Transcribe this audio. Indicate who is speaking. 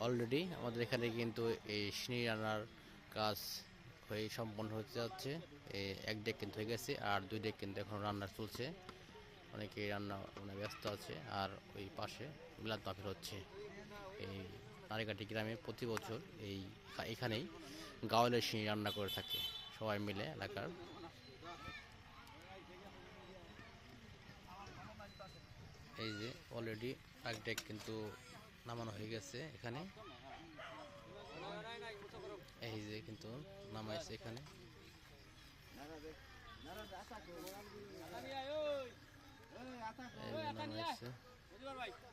Speaker 1: Already আমাদের এখানে কিন্তু এই সিঁড়ি রান্নার কাজ হয়ে সম্পন্ন হতে যাচ্ছে। এক ডেক কিন্তু হয়ে গেছে, আর 2 ডেক কিন্তু এখন রান্না চলছে। অনেকেই রান্না মানে ব্যস্ত আছে। আর ওই পাশে মিলাদ মাহফিল হচ্ছে। এই নারিকাটি গ্রামে প্রতি বছর এখানেই গাওয়ালের সিঁড়ি রান্না করে থাকে সবাই মিলে এলাকার। এই যে অলরেডি এক ডেক কিন্তু নামানো হয়ে গেছে এখানে। এই যে কিন্তু নামাইছে এখানে। এই যে নামাইছে।